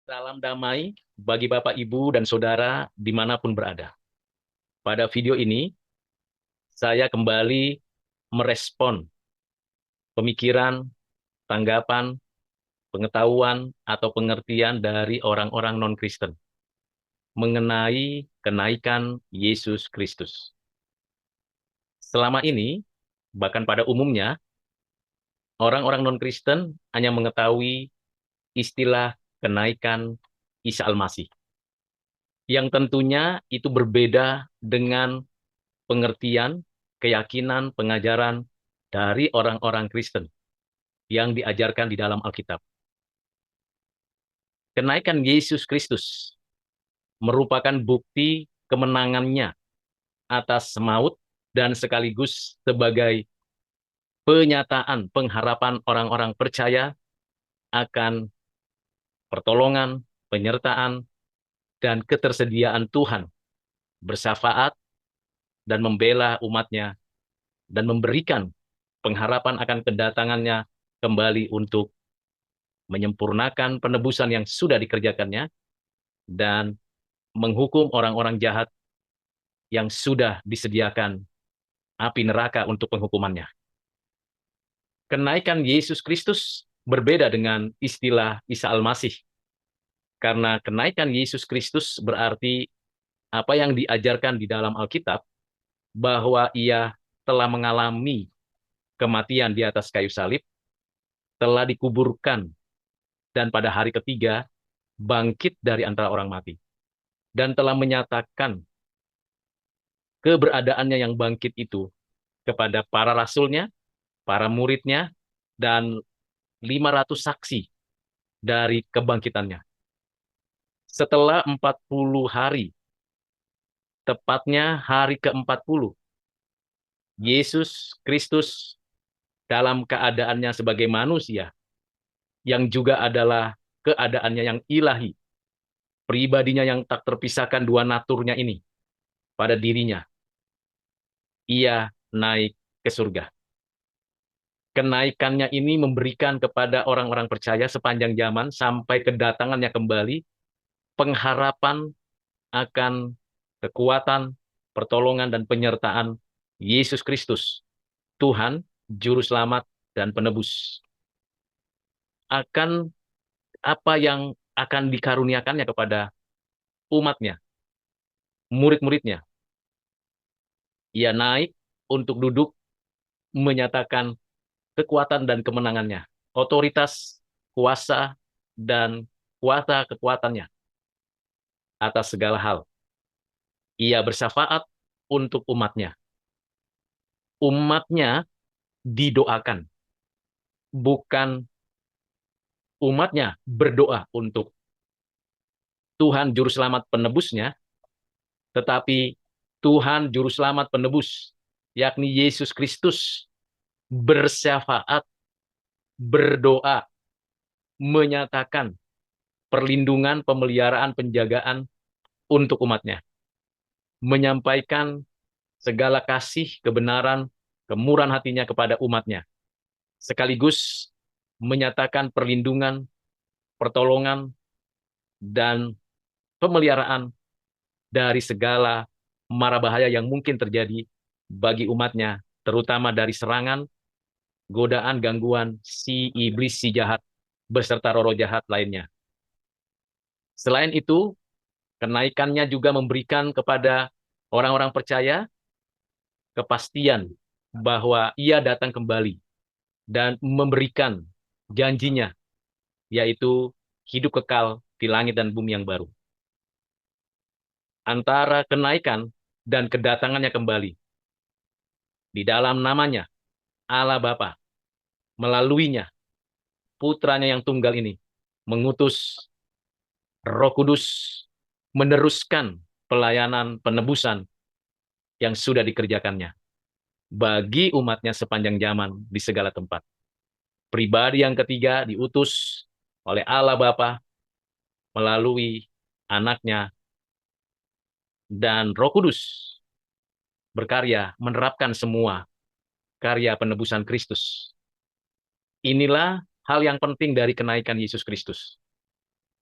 Salam damai bagi Bapak, Ibu, dan Saudara dimanapun berada. Pada video ini, saya kembali merespon pemikiran, tanggapan, pengetahuan, atau pengertian dari orang-orang non-Kristen mengenai kenaikan Yesus Kristus. Selama ini, bahkan pada umumnya, orang-orang non-Kristen hanya mengetahui istilah kenaikan Isa Al-Masih, yang tentunya itu berbeda dengan pengertian, keyakinan, pengajaran dari orang-orang Kristen yang diajarkan di dalam Alkitab. Kenaikan Yesus Kristus merupakan bukti kemenangannya atas maut dan sekaligus sebagai penyataan pengharapan orang-orang percaya akan pertolongan, penyertaan, dan ketersediaan Tuhan bersyafaat dan membela umatnya dan memberikan pengharapan akan kedatangannya kembali untuk menyempurnakan penebusan yang sudah dikerjakannya, dan menghukum orang-orang jahat yang sudah disediakan api neraka untuk penghukumannya. Kenaikan Yesus Kristus berbeda dengan istilah Isa Al-Masih, karena kenaikan Yesus Kristus berarti apa yang diajarkan di dalam Alkitab, bahwa ia telah mengalami kematian di atas kayu salib, telah dikuburkan, dan pada hari ketiga bangkit dari antara orang mati, dan telah menyatakan keberadaannya yang bangkit itu kepada para rasulnya, para muridnya, dan 500 saksi dari kebangkitannya. Setelah 40 hari, tepatnya hari ke-40, Yesus Kristus dalam keadaannya sebagai manusia, yang juga adalah keadaannya yang ilahi, pribadinya yang tak terpisahkan dua naturnya ini pada dirinya, ia naik ke surga. Kenaikannya ini memberikan kepada orang-orang percaya sepanjang zaman sampai kedatangannya kembali pengharapan akan kekuatan, pertolongan, dan penyertaan Yesus Kristus, Tuhan, Juru Selamat, dan Penebus. Akan apa yang akan dikaruniakannya kepada umatnya, murid-muridnya. Ia naik untuk duduk menyatakan kekuatan dan kemenangannya, otoritas, kuasa, dan kuasa kekuatannya atas segala hal. Ia bersyafaat untuk umatnya. Umatnya didoakan, bukan umatnya berdoa untuk Tuhan Juru Selamat penebusnya, tetapi Tuhan Juru Selamat penebus, yakni Yesus Kristus, bersyafaat, berdoa, menyatakan perlindungan, pemeliharaan, penjagaan untuk umatnya, menyampaikan segala kasih, kebenaran, kemurahan hatinya kepada umatnya, sekaligus menyatakan perlindungan, pertolongan, dan pemeliharaan dari segala mara bahaya yang mungkin terjadi bagi umatnya, terutama dari serangan, godaan, gangguan si iblis, si jahat, beserta roh-roh jahat lainnya. Selain itu, kenaikannya juga memberikan kepada orang-orang percaya kepastian bahwa ia datang kembali dan memberikan janjinya, yaitu hidup kekal di langit dan bumi yang baru. Antara kenaikan dan kedatangannya kembali, di dalam namanya, Allah Bapa, melaluinya, putranya yang tunggal ini, mengutus Roh Kudus, meneruskan pelayanan penebusan yang sudah dikerjakannya bagi umatnya sepanjang zaman di segala tempat. Pribadi yang ketiga diutus oleh Allah Bapa melalui anaknya, dan Roh Kudus berkarya menerapkan semua karya penebusan Kristus. Inilah hal yang penting dari kenaikan Yesus Kristus.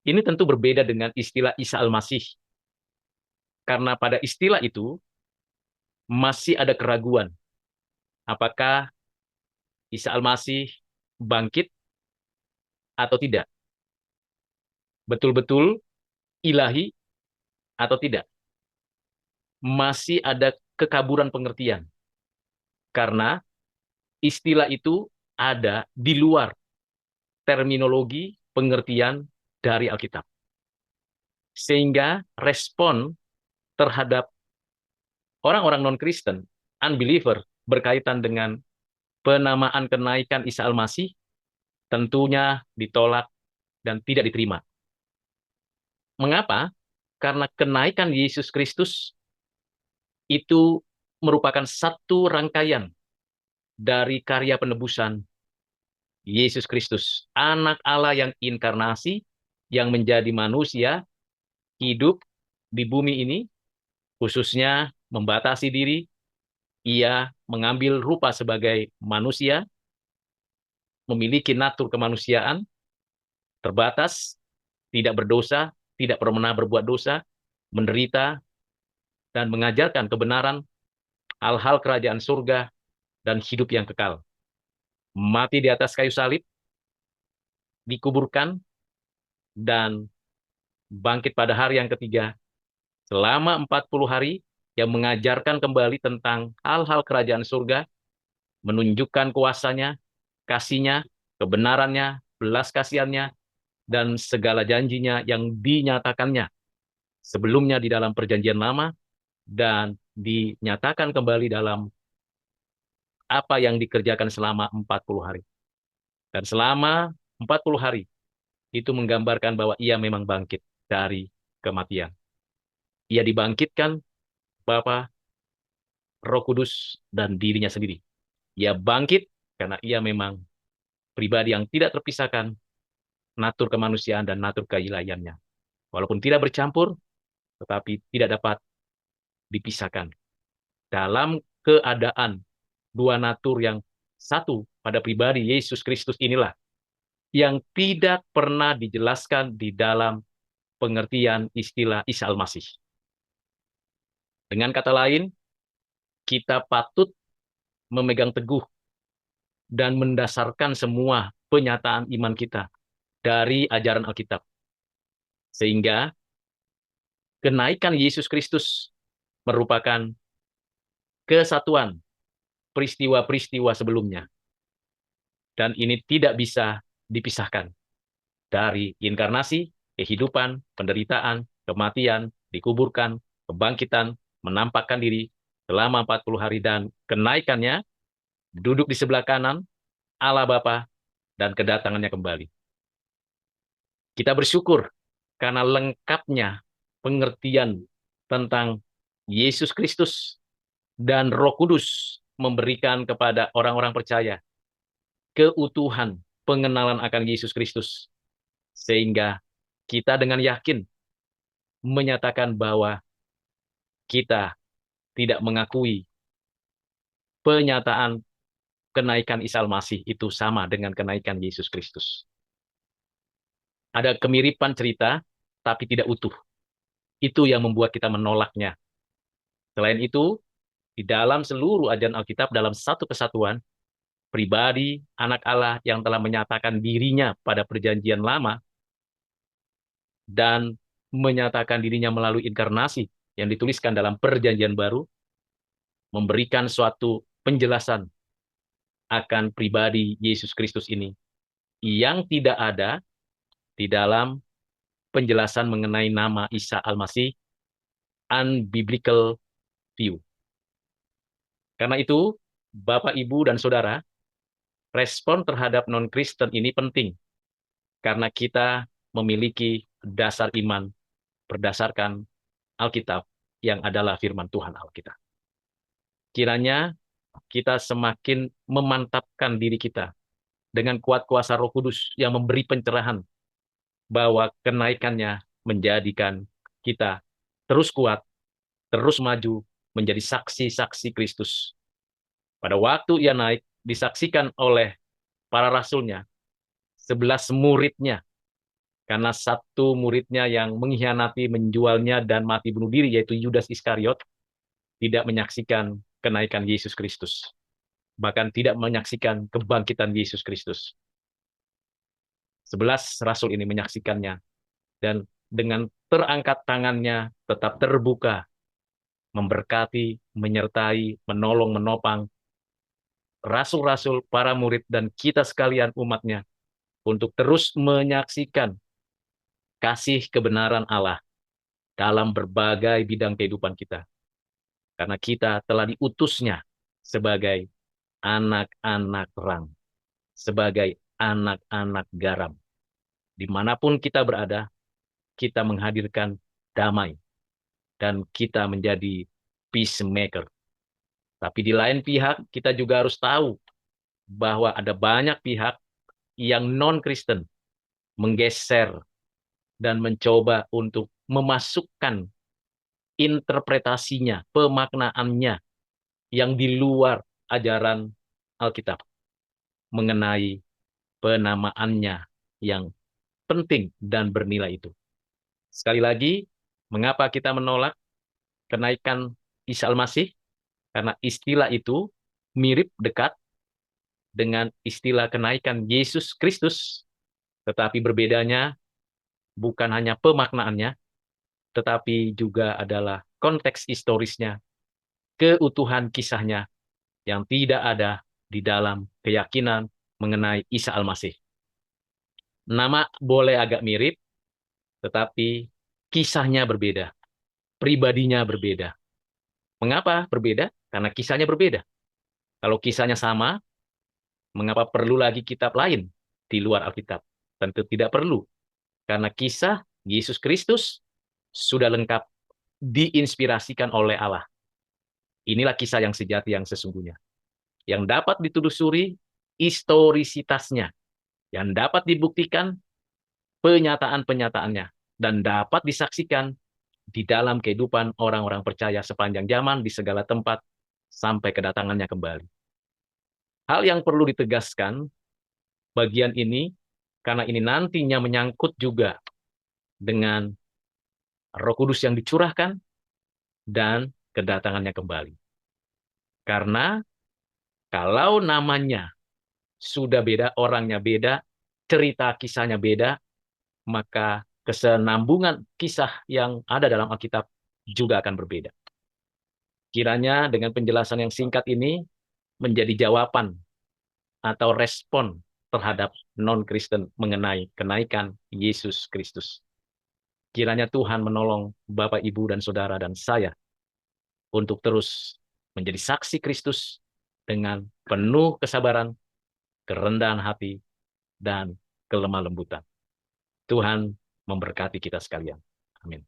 Ini tentu berbeda dengan istilah Isa Al-Masih. Karena pada istilah itu masih ada keraguan. Apakah Isa Al-Masih bangkit atau tidak? Betul-betul ilahi atau tidak? Masih ada kekaburan pengertian. Karena istilah itu ada di luar terminologi pengertian dari Alkitab. Sehingga respon terhadap orang-orang non-Kristen, unbeliever, berkaitan dengan penamaan kenaikan Isa Al-Masih, tentunya ditolak dan tidak diterima. Mengapa? Karena kenaikan Yesus Kristus itu merupakan satu rangkaian dari karya penebusan Yesus Kristus, anak Allah yang inkarnasi, yang menjadi manusia, hidup di bumi ini, khususnya membatasi diri, ia mengambil rupa sebagai manusia, memiliki natur kemanusiaan, terbatas, tidak berdosa, tidak pernah berbuat dosa, menderita, dan mengajarkan kebenaran, hal-hal kerajaan surga, dan hidup yang kekal. Mati di atas kayu salib, dikuburkan, dan bangkit pada hari yang ketiga, selama 40 hari, yang mengajarkan kembali tentang hal-hal kerajaan surga, menunjukkan kuasanya, kasihnya, kebenarannya, belas kasihannya, dan segala janjinya yang dinyatakannya sebelumnya di dalam perjanjian lama, dan dinyatakan kembali dalam apa yang dikerjakan selama 40 hari. Dan selama 40 hari, itu menggambarkan bahwa ia memang bangkit dari kematian. Ia dibangkitkan Bapa, Roh Kudus, dan dirinya sendiri. Ia bangkit karena ia memang pribadi yang tidak terpisahkan, natur kemanusiaan dan natur keilahiannya. Walaupun tidak bercampur, tetapi tidak dapat dipisahkan. Dalam keadaan dua natur yang satu pada pribadi Yesus Kristus inilah yang tidak pernah dijelaskan di dalam pengertian istilah Isa Al-Masih. Dengan kata lain, kita patut memegang teguh dan mendasarkan semua penyataan iman kita dari ajaran Alkitab. Sehingga kenaikan Yesus Kristus merupakan kesatuan peristiwa-peristiwa sebelumnya. Dan ini tidak bisa dipisahkan dari inkarnasi, kehidupan, penderitaan, kematian, dikuburkan, kebangkitan, menampakkan diri selama 40 hari, dan kenaikannya, duduk di sebelah kanan Allah Bapa, dan kedatangannya kembali. Kita bersyukur karena lengkapnya pengertian tentang Yesus Kristus dan Roh Kudus memberikan kepada orang-orang percaya keutuhan pengenalan akan Yesus Kristus. Sehingga kita dengan yakin menyatakan bahwa kita tidak mengakui penyataan kenaikan Isa Al-Masih itu sama dengan kenaikan Yesus Kristus. Ada kemiripan cerita, tapi tidak utuh. Itu yang membuat kita menolaknya. Selain itu, di dalam seluruh ajaran Alkitab, dalam satu kesatuan, pribadi anak Allah yang telah menyatakan dirinya pada perjanjian lama dan menyatakan dirinya melalui inkarnasi yang dituliskan dalam perjanjian baru, memberikan suatu penjelasan akan pribadi Yesus Kristus ini yang tidak ada di dalam penjelasan mengenai nama Isa Al-Masih, unbiblical view. Karena itu, Bapak, Ibu, dan Saudara, respon terhadap non-Kristen ini penting, karena kita memiliki dasar iman berdasarkan Alkitab yang adalah firman Tuhan Allah kita. Kiranya kita semakin memantapkan diri kita dengan kuat kuasa Roh Kudus yang memberi pencerahan bahwa kenaikannya menjadikan kita terus kuat, terus maju, menjadi saksi-saksi Kristus. Pada waktu ia naik, disaksikan oleh para rasulnya, 11 muridnya, Karena satu muridnya yang mengkhianati, menjualnya, dan mati bunuh diri, yaitu Yudas Iskariot, tidak menyaksikan kenaikan Yesus Kristus. Bahkan tidak menyaksikan kebangkitan Yesus Kristus. 11 rasul ini menyaksikannya. Dan dengan terangkat tangannya tetap terbuka, memberkati, menyertai, menolong, menopang rasul-rasul, para murid, dan kita sekalian umatnya untuk terus menyaksikan kasih kebenaran Allah dalam berbagai bidang kehidupan kita. Karena kita telah diutusnya sebagai anak-anak terang, sebagai anak-anak garam. Dimanapun kita berada, kita menghadirkan damai, dan kita menjadi peacemaker. Tapi di lain pihak, kita juga harus tahu bahwa ada banyak pihak yang non-Kristen menggeser dan mencoba untuk memasukkan interpretasinya, pemaknaannya yang di luar ajaran Alkitab mengenai penamaannya yang penting dan bernilai itu. Sekali lagi, mengapa kita menolak kenaikan Isa Al-Masih? Karena istilah itu mirip dekat dengan istilah kenaikan Yesus Kristus, tetapi berbedanya bukan hanya pemaknaannya, tetapi juga adalah konteks historisnya, keutuhan kisahnya yang tidak ada di dalam keyakinan mengenai Isa Al-Masih. Nama boleh agak mirip, tetapi kisahnya berbeda, pribadinya berbeda. Mengapa berbeda? Karena kisahnya berbeda. Kalau kisahnya sama, mengapa perlu lagi kitab lain di luar Alkitab? Tentu tidak perlu, karena kisah Yesus Kristus sudah lengkap diinspirasikan oleh Allah. Inilah kisah yang sejati yang sesungguhnya, yang dapat ditelusuri historisitasnya, yang dapat dibuktikan penyataan-penyataannya, dan dapat disaksikan di dalam kehidupan orang-orang percaya sepanjang zaman di segala tempat sampai kedatangannya kembali. Hal yang perlu ditegaskan bagian ini, karena ini nantinya menyangkut juga dengan Roh Kudus yang dicurahkan dan kedatangannya kembali. Karena kalau namanya sudah beda, orangnya beda, cerita kisahnya beda, maka kesenambungan kisah yang ada dalam Alkitab juga akan berbeda. Kiranya dengan penjelasan yang singkat ini menjadi jawaban atau respon terhadap non-Kristen mengenai kenaikan Yesus Kristus. Kiranya Tuhan menolong Bapak, Ibu, dan Saudara, dan saya untuk terus menjadi saksi Kristus dengan penuh kesabaran, kerendahan hati, dan kelemah lembutan. Tuhan memberkati kita sekalian. Amin.